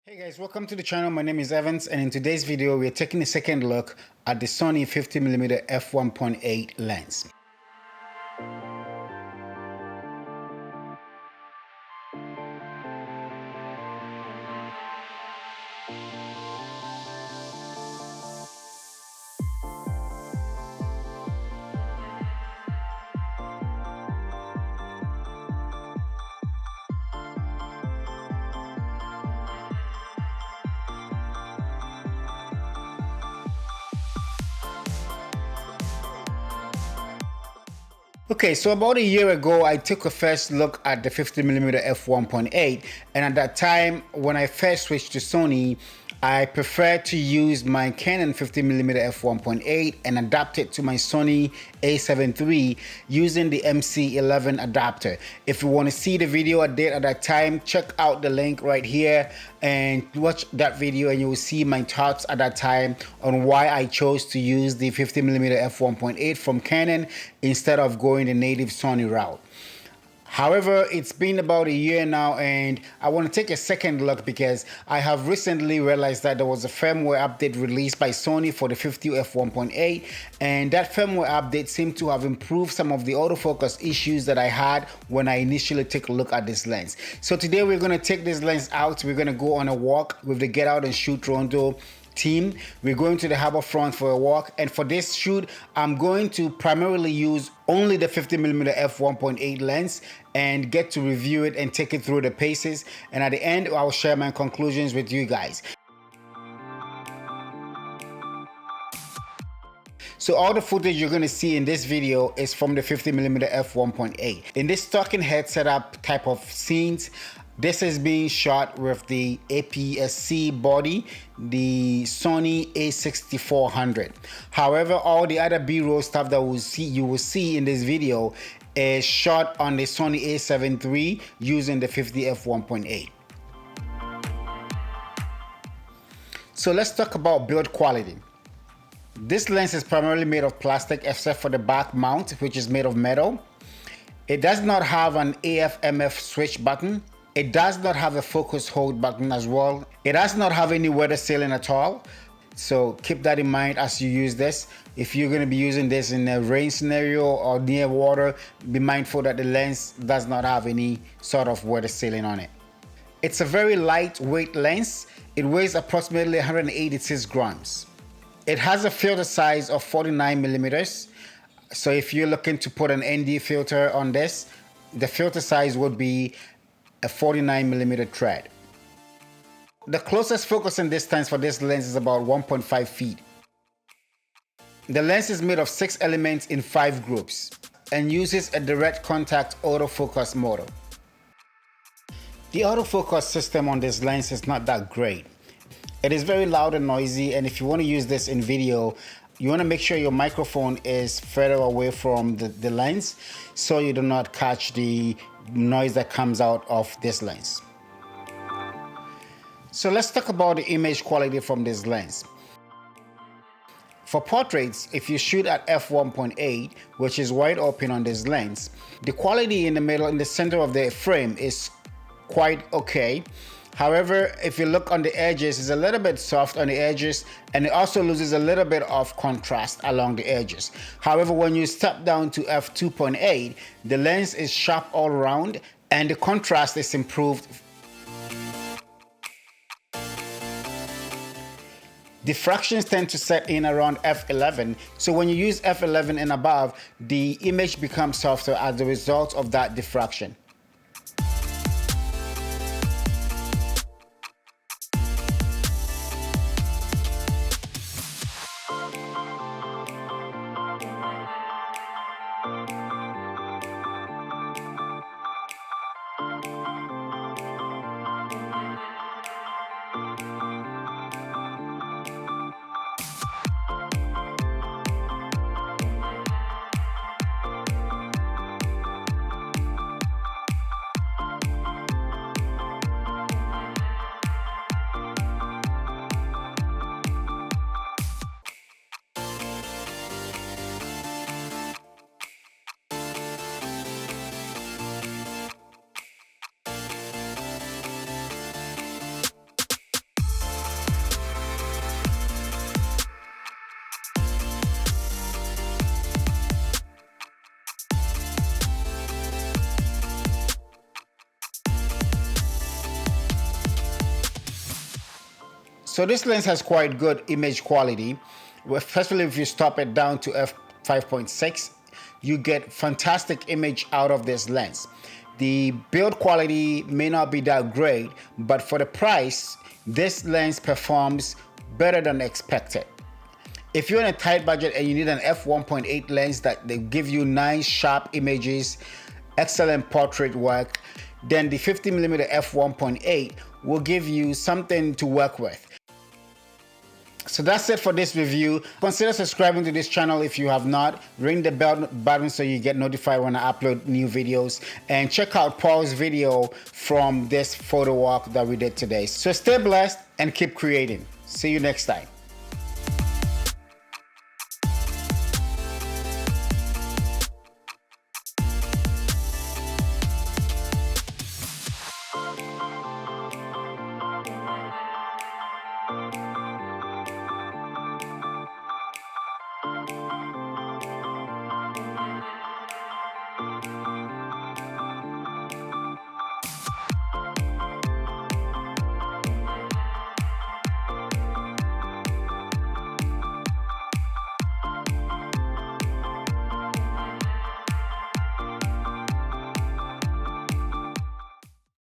Hey guys, welcome to the channel. My name is Evans, and in today's video we're taking a second look at the Sony 50mm f1.8 lens. Okay, so about a year ago, I took a first look at the 50mm f1.8, and at that time, when I first switched to Sony, I preferred to use my Canon 50mm f1.8 and adapt it to my Sony A7 III using the MC11 adapter. If you want to see the video I did at that time, check out the link right here and watch that video, and you will see my thoughts at that time on why I chose to use the 50mm f1.8 from Canon instead of going the native Sony route. However, it's been about a year now, and I want to take a second look because I have recently realized that there was a firmware update released by Sony for the 50 f1.8, and that firmware update seemed to have improved some of the autofocus issues that I had when I initially took a look at this lens. So today we're going to take this lens out. We're going to go on a walk with the Get Out and Shoot Toronto team. We're going to the harbor front for a walk, and for this shoot I'm going to primarily use only the 50mm f1.8 lens and get to review it and take it through the paces, and at the end I'll share my conclusions with you guys. So all the footage you're going to see in this video is from the 50mm f1.8. In this talking head setup type of scenes, this is being shot with the APS-C body, the Sony A6400. However, all the other B-roll stuff that you will see in this video is shot on the Sony A7 III using the 50 f1.8. So let's talk about build quality. This lens is primarily made of plastic except for the back mount, which is made of metal. It does not have an AF/MF switch button. It does not have a focus hold button as well. It does not have any weather sealing at all. So keep that in mind as you use this. If you're going to be using this in a rain scenario or near water, be mindful that the lens does not have any sort of weather sealing on it. It's a very lightweight lens. It weighs approximately 186 grams. It has a filter size of 49mm. So if you're looking to put an ND filter on this, the filter size would be a 49mm thread. The closest focusing distance for this lens is about 1.5 feet. The lens is made of 6 elements in 5 groups and uses a direct contact autofocus motor. The autofocus system on this lens is not that great. It is very loud and noisy, and if you want to use this in video, you want to make sure your microphone is further away from the lens so you do not catch the noise that comes out of this lens. So let's talk about the image quality from this lens. For portraits, if you shoot at f1.8, which is wide open on this lens, the quality in the middle, in the center of the frame is quite okay. However, if you look on the edges, it's a little bit soft on the edges, and it also loses a little bit of contrast along the edges. However, when you step down to f2.8, the lens is sharp all around and the contrast is improved. Diffractions tend to set in around f11, so when you use f11 and above, the image becomes softer as a result of that diffraction. So this lens has quite good image quality, especially if you stop it down to f5.6. You get fantastic image out of this lens. The build quality may not be that great, but for the price, this lens performs better than expected. If you're in a tight budget and you need an f1.8 lens that they give you nice sharp images, excellent portrait work, then the 50mm f1.8 will give you something to work with. So that's it for this review. Consider subscribing to this channel if you have not. Ring the bell button so you get notified when I upload new videos. And check out Paul's video from this photo walk that we did today. So stay blessed and keep creating. See you next time.